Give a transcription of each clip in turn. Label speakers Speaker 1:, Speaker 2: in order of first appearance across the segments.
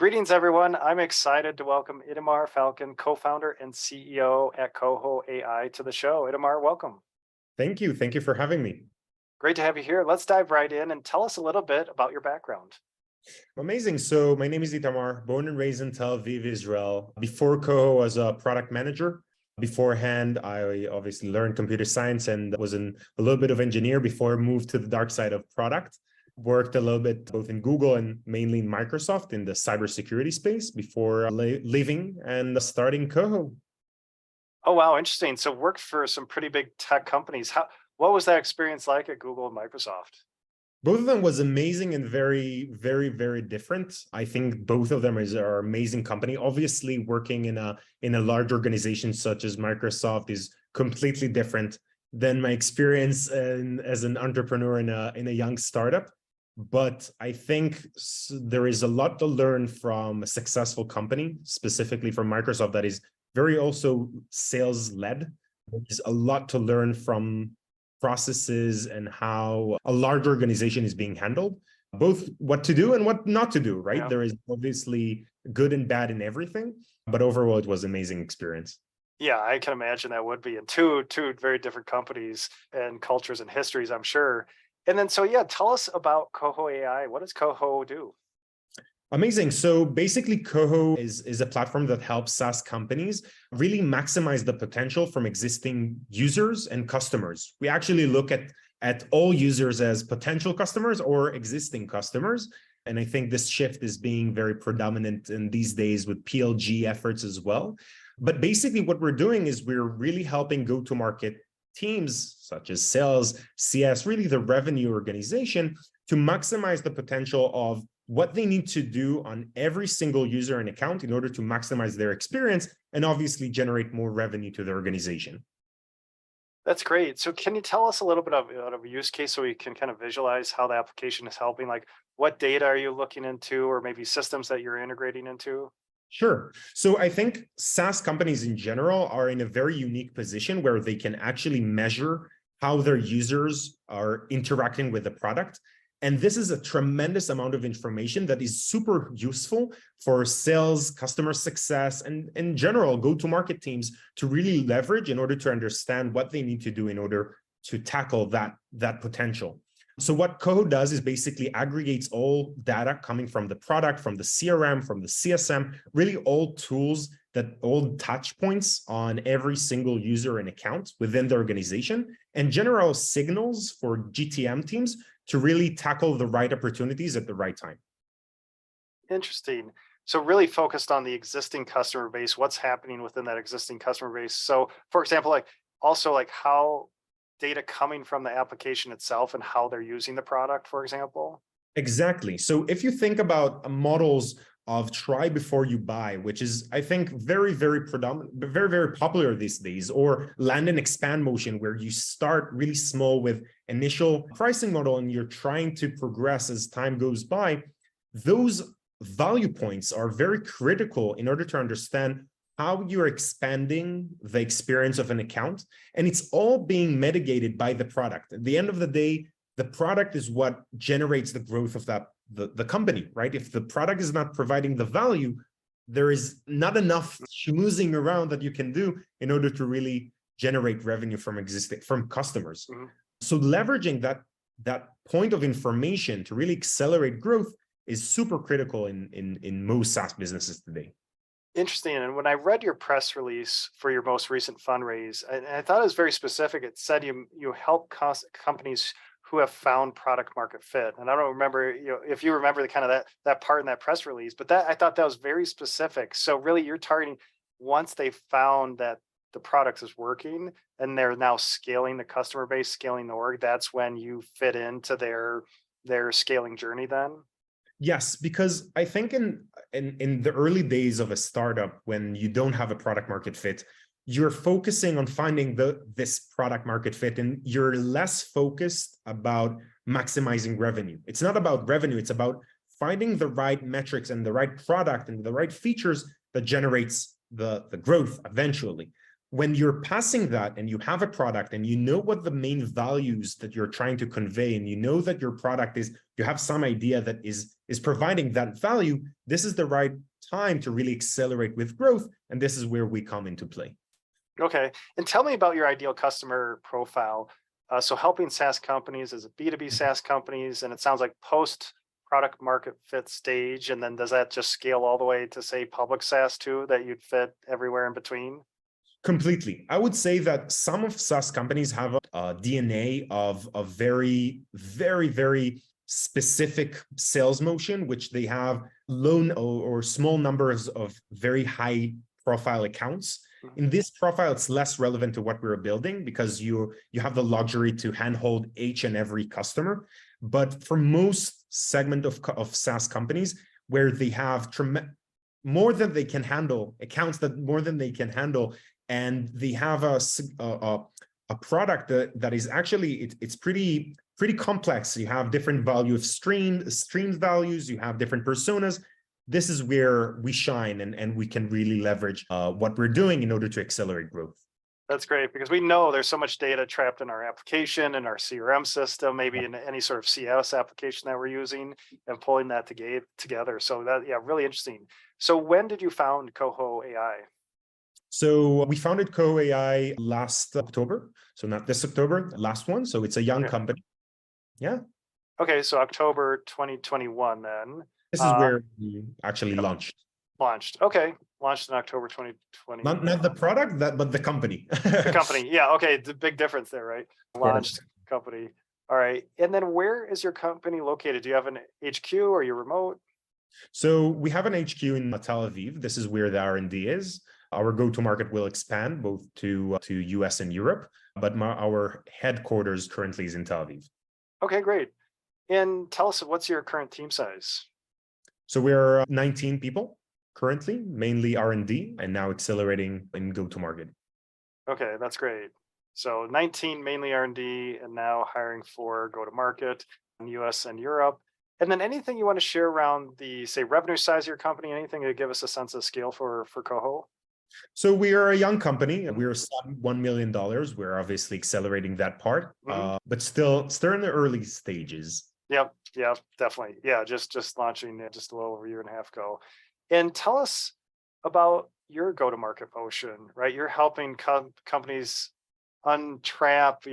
Speaker 1: Greetings, everyone. I'm excited to welcome Itamar Falcon, co-founder and CEO at Coho AI, to the show. Itamar, welcome.
Speaker 2: Thank you. Thank you for having me.
Speaker 1: Great to have you here. Let's dive right in and tell us a little bit about your background.
Speaker 2: Amazing. So my name is Itamar, born and raised in Tel Aviv, Israel. Before Coho, I was a product manager. Beforehand, I obviously learned computer science and was a little bit of engineer before I moved to the dark side of product. Worked a little bit both in Google and mainly in Microsoft in the cybersecurity space before leaving and starting Coho.
Speaker 1: Oh, wow. Interesting. So worked for some pretty big tech companies. What was that experience like at Google and Microsoft?
Speaker 2: Both of them was amazing and very, very, very different. I think both of them are amazing company. Obviously, working in a large organization such as Microsoft is completely different than my experience as an entrepreneur in a young startup. But I think there is a lot to learn from a successful company, specifically from Microsoft, that is very also sales-led. There's a lot to learn from processes and how a large organization is being handled, both what to do and what not to do, right? Yeah. There is obviously good and bad in everything, but overall it was an amazing experience.
Speaker 1: Yeah, I can imagine that would be in two very different companies and cultures and histories, I'm sure. And then, so yeah, tell us about Coho AI. What does Coho do?
Speaker 2: Amazing. So basically, Coho is a platform that helps SaaS companies really maximize the potential from existing users and customers. We actually look at all users as potential customers or existing customers. And I think this shift is being very predominant in these days with PLG efforts as well. But basically what we're doing is we're really helping go-to-market teams such as sales, CS, really the revenue organization, to maximize the potential of what they need to do on every single user and account in order to maximize their experience and obviously generate more revenue to the organization.
Speaker 1: That's great. So can you tell us a little bit of a use case so we can kind of visualize how the application is helping? Like what data are you looking into, or maybe systems that you're integrating into?
Speaker 2: Sure. So I think SaaS companies in general are in a very unique position where they can actually measure how their users are interacting with the product. And this is a tremendous amount of information that is super useful for sales, customer success, and in general, go-to-market teams to really leverage in order to understand what they need to do in order to tackle that potential. So what Coho does is basically aggregates all data coming from the product, from the CRM, from the CSM, really all tools all touch points on every single user and account within the organization, and general signals for GTM teams to really tackle the right opportunities at the right time.
Speaker 1: Interesting. So really focused on the existing customer base, what's happening within that existing customer base. So for example, like how data coming from the application itself and how they're using the product, for example?
Speaker 2: Exactly. So if you think about models of try before you buy, which is, I think, very, very predominant, very, very popular these days, or land and expand motion, where you start really small with initial pricing model and you're trying to progress as time goes by, those value points are very critical in order to understand how you're expanding the experience of an account. And it's all being mitigated by the product. At the end of the day, the product is what generates the growth of the company, right? If the product is not providing the value, there is not enough schmoozing around that you can do in order to really generate revenue from customers. Mm-hmm. So leveraging that point of information to really accelerate growth is super critical in most SaaS businesses today.
Speaker 1: Interesting. And when I read your press release for your most recent fundraise, and I thought it was very specific. It said you help companies who have found product market fit. And I don't remember, if you remember the kind of that part in that press release, but I thought that was very specific. So really you're targeting once they found that the product is working and they're now scaling the customer base, scaling the org, that's when you fit into their scaling journey then?
Speaker 2: Yes, because I think in the early days of a startup, when you don't have a product market fit, you're focusing on finding this product market fit, and you're less focused about maximizing revenue. It's not about revenue, it's about finding the right metrics and the right product and the right features that generates the growth eventually. when you're passing that and you have a product and you know what the main values that you're trying to convey, and you know that your product is, you have some idea that is providing that value, this is the right time to really accelerate with growth. And this is where we come into play.
Speaker 1: Okay. And tell me about your ideal customer profile. So helping SaaS companies as a B2B SaaS companies, and it sounds like post product market fit stage. And then does that just scale all the way to, say, public SaaS too, that you'd fit everywhere in between?
Speaker 2: Completely. I would say that some of SaaS companies have a DNA of a very, very, very specific sales motion, which they have low or small numbers of very high profile accounts. In this profile, it's less relevant to what we're building because you have the luxury to handhold each and every customer. But for most segment of SaaS companies where they have more than they can handle, accounts that more than they can handle, and they have a product that is actually, it's pretty complex. You have different value of streams values, you have different personas. This is where we shine and we can really leverage what we're doing in order to accelerate growth.
Speaker 1: That's great, because we know there's so much data trapped in our application and our CRM system, maybe in any sort of CS application that we're using, and pulling that together. So that, yeah, really interesting. So when did you found Coho AI?
Speaker 2: So we founded Coho AI last October. So not this October, last one. So it's a young company. Yeah.
Speaker 1: Okay, so October 2021 then.
Speaker 2: This is where we actually launched.
Speaker 1: Okay, launched in October 2020.
Speaker 2: Not the product, but the company.
Speaker 1: The company, yeah. Okay, the big difference there, right? Launched company. All right, and then where is your company located? Do you have an HQ or are you remote?
Speaker 2: So we have an HQ in Tel Aviv. This is where the R&D is. Our go-to-market will expand both to US and Europe, but our headquarters currently is in Tel Aviv. Okay,
Speaker 1: great. And tell us, what's your current team size?
Speaker 2: So we're 19 people currently, mainly R&D, and now accelerating in go-to-market.
Speaker 1: Okay, that's great. So 19 mainly R&D, and now hiring for go-to-market in US and Europe. And then anything you want to share around the, say, revenue size of your company, anything to give us a sense of scale for Coho?
Speaker 2: So we are a young company. We're sub $1 million. We're obviously accelerating that part, but still in the early stages.
Speaker 1: Yep, definitely. Yeah, just launching just a little over a year and a half ago. And tell us about your go-to-market motion, right? You're helping companies untrap,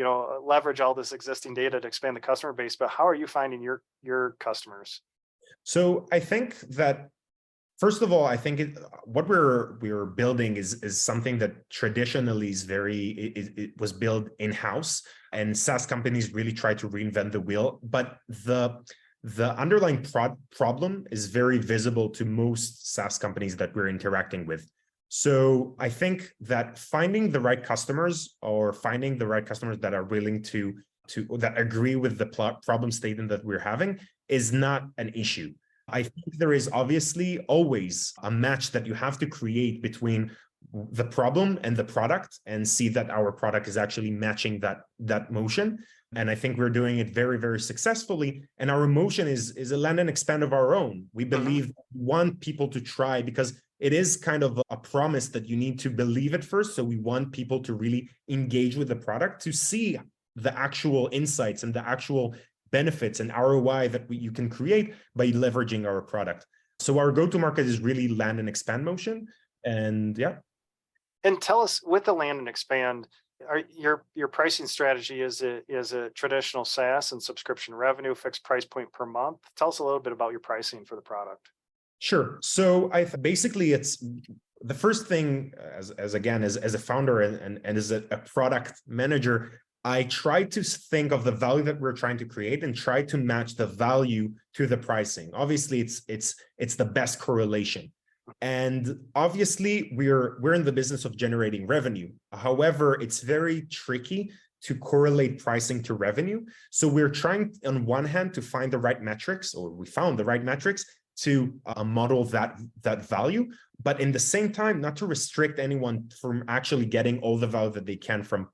Speaker 1: leverage all this existing data to expand the customer base. But how are you finding your customers?
Speaker 2: So I think that, first of all, I think what we're building is something that traditionally is it was built in-house, and SaaS companies really try to reinvent the wheel. But the underlying problem is very visible to most SaaS companies that we're interacting with. So I think that finding the right customers, or finding the right customers that are willing to that agree with the problem statement that we're having, is not an issue. I think there is obviously always a match that you have to create between the problem and the product, and see that our product is actually matching that motion. And I think we're doing it very, very successfully. And our motion is a land and expand of our own. We believe we want people to try, because it is kind of a promise that you need to believe it first. So we want people to really engage with the product to see the actual insights and the actual benefits and ROI that you can create by leveraging our product. So our go-to-market is really land and expand motion. And yeah.
Speaker 1: And tell us, with the land and expand, your pricing strategy is a traditional SaaS and subscription revenue, fixed price point per month. Tell us a little bit about your pricing for the product.
Speaker 2: Sure. So basically it's the first thing, as a founder and as a product manager, I try to think of the value that we're trying to create and try to match the value to the pricing. Obviously, it's the best correlation. And obviously, we're in the business of generating revenue. However, it's very tricky to correlate pricing to revenue. So we're trying, on one hand, to find the right metrics, or we found the right metrics to model that value, but in the same time, not to restrict anyone from actually getting all the value that they can from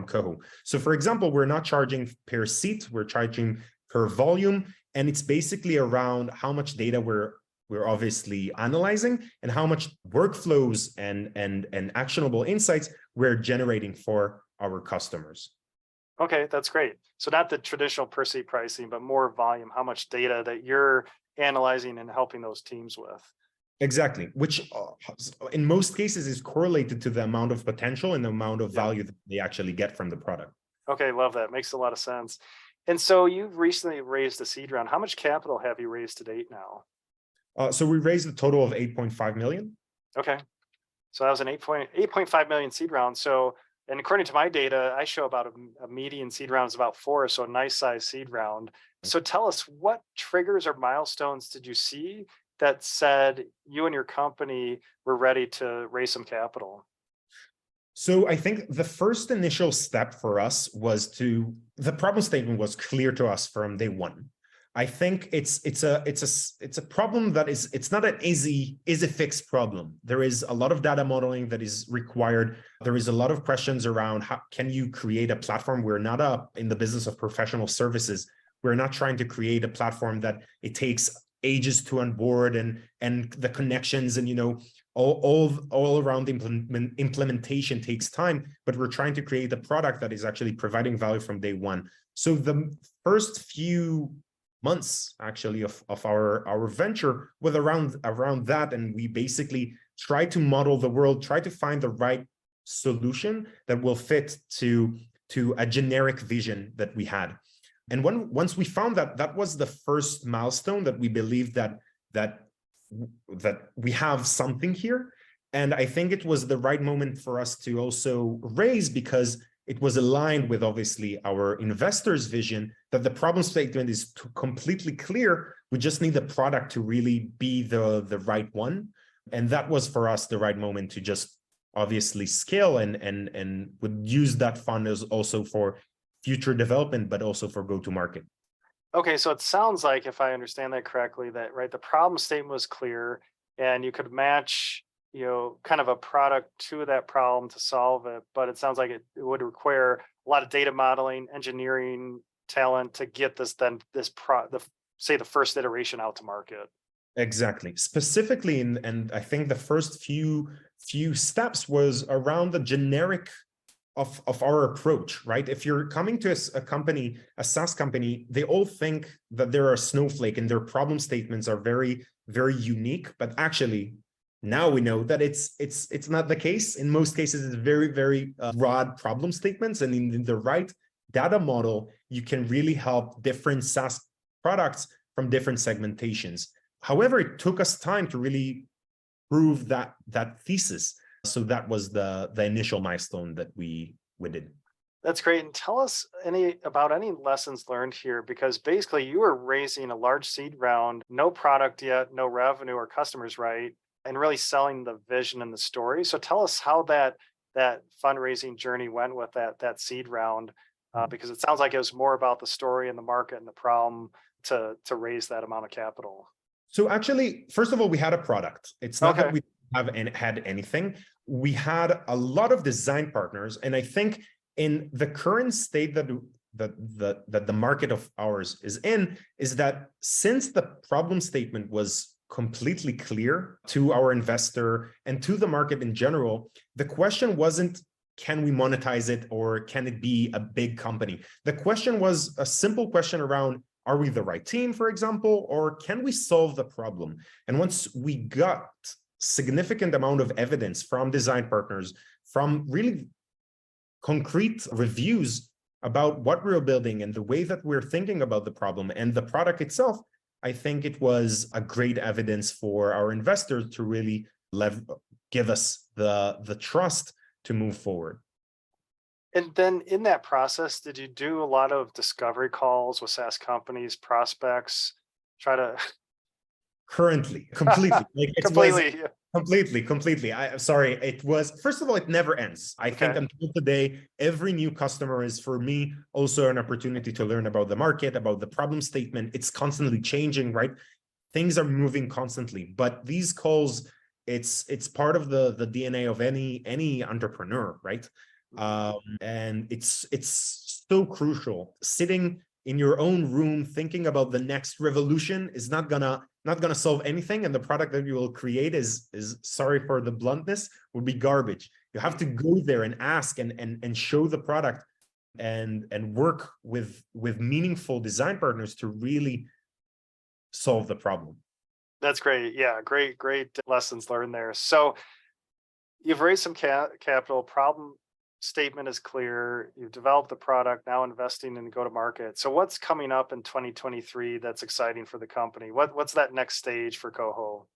Speaker 2: Coho. So for example, we're not charging per seat, we're charging per volume, and it's basically around how much data we're we're obviously analyzing, and how much workflows and actionable insights we're generating for our customers.
Speaker 1: Okay, that's great. So not the traditional per seat pricing, but more volume, how much data that you're analyzing and helping those teams with.
Speaker 2: Exactly, which in most cases is correlated to the amount of potential and the amount of value that they actually get from the product.
Speaker 1: Okay, love that. Makes a lot of sense. And so you've recently raised a seed round. How much capital have you raised to date now?
Speaker 2: So we raised a total of 8.5 million.
Speaker 1: Okay. So that was an 8.5 million seed round. So, and according to my data, I show about a median seed round is about 4, so a nice size seed round. So tell us, what triggers or milestones did you see that said you and your company were ready to raise some capital?
Speaker 2: So I think the first initial step for us was the problem statement was clear to us from day one. I think it's a problem that it's not an easy fix problem. There is a lot of data modeling that is required. There is a lot of questions around how can you create a platform. We're not in the business of professional services. We're not trying to create a platform that it takes ages to onboard and the connections and all around the implementation takes time, but we're trying to create a product that is actually providing value from day one. So the first few months actually of our venture was around that, and we basically try to model the world, try to find the right solution that will fit to a generic vision that we had. And once we found that was the first milestone that we believed that we have something here. And I think it was the right moment for us to also raise, because it was aligned with obviously our investors' vision that the problem statement is completely clear. We just need the product to really be the right one. And that was for us the right moment to just obviously scale and would use that fund as also for future development, but also for go-to-market.
Speaker 1: Okay, so it sounds like, if I understand that correctly, that the problem statement was clear, and you could match, kind of a product to that problem to solve it. But it sounds like it would require a lot of data modeling, engineering talent to get the first iteration out to market.
Speaker 2: Exactly. Specifically, and I think the first few steps was around the generic of our approach, right? If you're coming to a company, a SaaS company, they all think that they're a snowflake and their problem statements are very, very unique. But actually, now we know that it's not the case. In most cases, it's very, very broad problem statements. And in the right data model, you can really help different SaaS products from different segmentations. However, it took us time to really prove that thesis. So that was the initial milestone that we did.
Speaker 1: That's great. And tell us about any lessons learned here, because basically you were raising a large seed round, no product yet, no revenue or customers, right? And really selling the vision and the story. So tell us how that fundraising journey went with that seed round, because it sounds like it was more about the story and the market and the problem to raise that amount of capital.
Speaker 2: So actually, first of all, we had a product. It's not that we had anything. We had a lot of design partners, and I think in the current state that the market of ours is in, is that since the problem statement was completely clear to our investor and to the market in general, the question wasn't, can we monetize it or can it be a big company? The question was a simple question around, are we the right team, for example, or can we solve the problem? And once we got significant amount of evidence from design partners, from really concrete reviews about what we're building and the way that we're thinking about the problem and the product itself, I think it was a great evidence for our investors to really give us the trust to move forward.
Speaker 1: And then in that process, did you do a lot of discovery calls with SaaS companies, prospects, try to
Speaker 2: Currently, completely. Completely. I'm sorry. It was, first of all, it never ends. I think until today, every new customer is, for me, also an opportunity to learn about the market, about the problem statement. It's constantly changing, right? Things are moving constantly. But these calls, it's part of the DNA of any entrepreneur, right? And it's so crucial. Sitting in your own room thinking about the next revolution is not gonna not going to solve anything, and the product that you will create is sorry for the bluntness, would be garbage. You have to go there and ask and show the product and work with meaningful design partners to really solve the problem.
Speaker 1: That's great. Yeah, great lessons learned there. So you've raised some capital, problem statement is clear. You've developed the product, now investing in go-to-market. So what's coming up in 2023 that's exciting for the company? What's that next stage for Coho?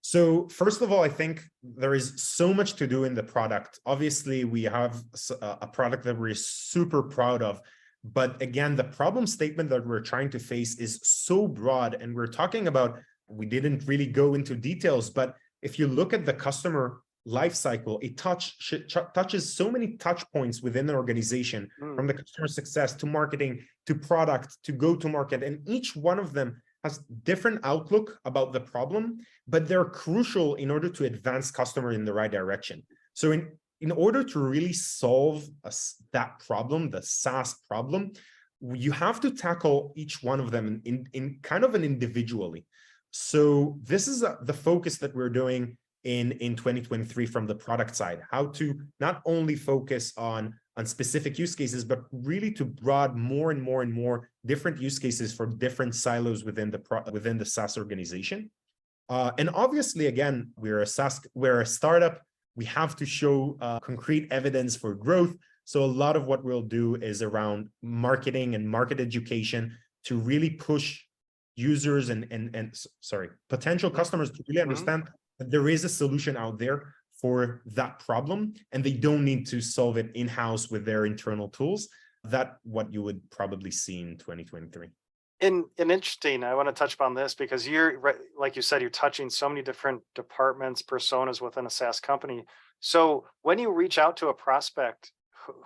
Speaker 2: So first of all, I think there is so much to do in the product. Obviously, we have a product that we're super proud of. But again, the problem statement that we're trying to face is so broad. And we're talking about, we didn't really go into details, but if you look at the customer lifecycle, it touches so many touch points within the organization, from the customer success to marketing to product to go to market. And each one of them has different outlook about the problem, but they're crucial in order to advance customer in the right direction. So in order to really solve that problem, the SaaS problem, you have to tackle each one of them in kind of an individually. So this is the focus that we're doing in 2023 from the product side, how to not only focus on specific use cases, but really to broaden more and more different use cases for different silos within the SaaS organization. And obviously, again, we're a startup. We have to show concrete evidence for growth. So a lot of what we'll do is around marketing and market education to really push users and potential customers to really understand that there is a solution out there for that problem, and they don't need to solve it in-house with their internal tools. That's what you would probably see in 2023.
Speaker 1: And interesting, I want to touch upon this because you're, like you said, you're touching so many different departments, personas within a SaaS company. So when you reach out to a prospect,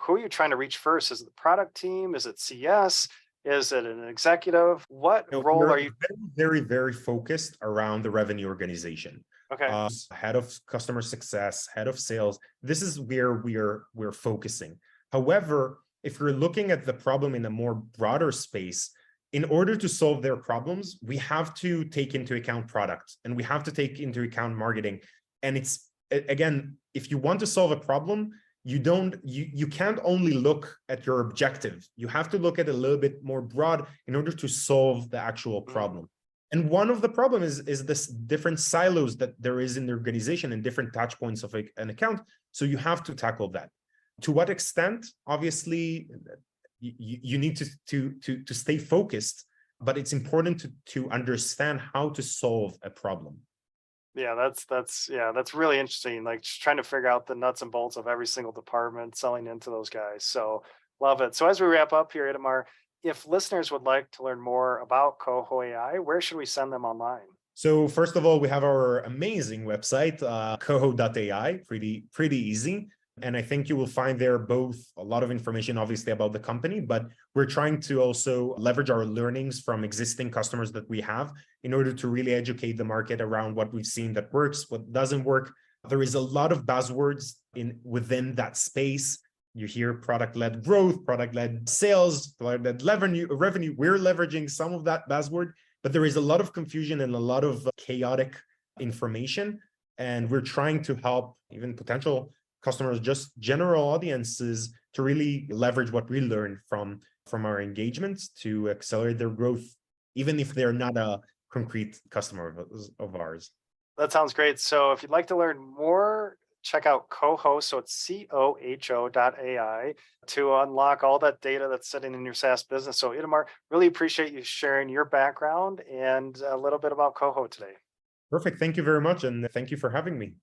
Speaker 1: who are you trying to reach first? Is it the product team? Is it CS? Is it an executive? What role are you?
Speaker 2: Very focused around the revenue organization.
Speaker 1: Okay.
Speaker 2: Head of customer success, head of sales. This is where we're focusing. However, if we're looking at the problem in a more broader space, in order to solve their problems, we have to take into account product and we have to take into account marketing. And it's, again, if you want to solve a problem, you can't only look at your objective. You have to look at it a little bit more broad in order to solve the actual problem. And one of the problems is this different silos that there is in the organization and different touch points of an account. So you have to tackle that. To what extent? Obviously, you need to stay focused, but it's important to understand how to solve a problem.
Speaker 1: Yeah, that's really interesting. Like just trying to figure out the nuts and bolts of every single department, selling into those guys. So love it. So as we wrap up here, Itamar, if listeners would like to learn more about Coho AI, where should we send them online?
Speaker 2: So first of all, we have our amazing website, coho.ai, pretty easy. And I think you will find there both a lot of information, obviously, about the company, but we're trying to also leverage our learnings from existing customers that we have in order to really educate the market around what we've seen that works, what doesn't work. There is a lot of buzzwords within that space. You hear product-led growth, product-led sales, product-led revenue. We're leveraging some of that buzzword, but there is a lot of confusion and a lot of chaotic information. And we're trying to help even potential customers, just general audiences, to really leverage what we learned from our engagements to accelerate their growth, even if they're not a concrete customer of ours.
Speaker 1: That sounds great. So if you'd like to learn more, check out Coho, so it's coho.ai, to unlock all that data that's sitting in your SaaS business. So Itamar, really appreciate you sharing your background and a little bit about Coho today.
Speaker 2: Perfect. Thank you very much. And thank you for having me.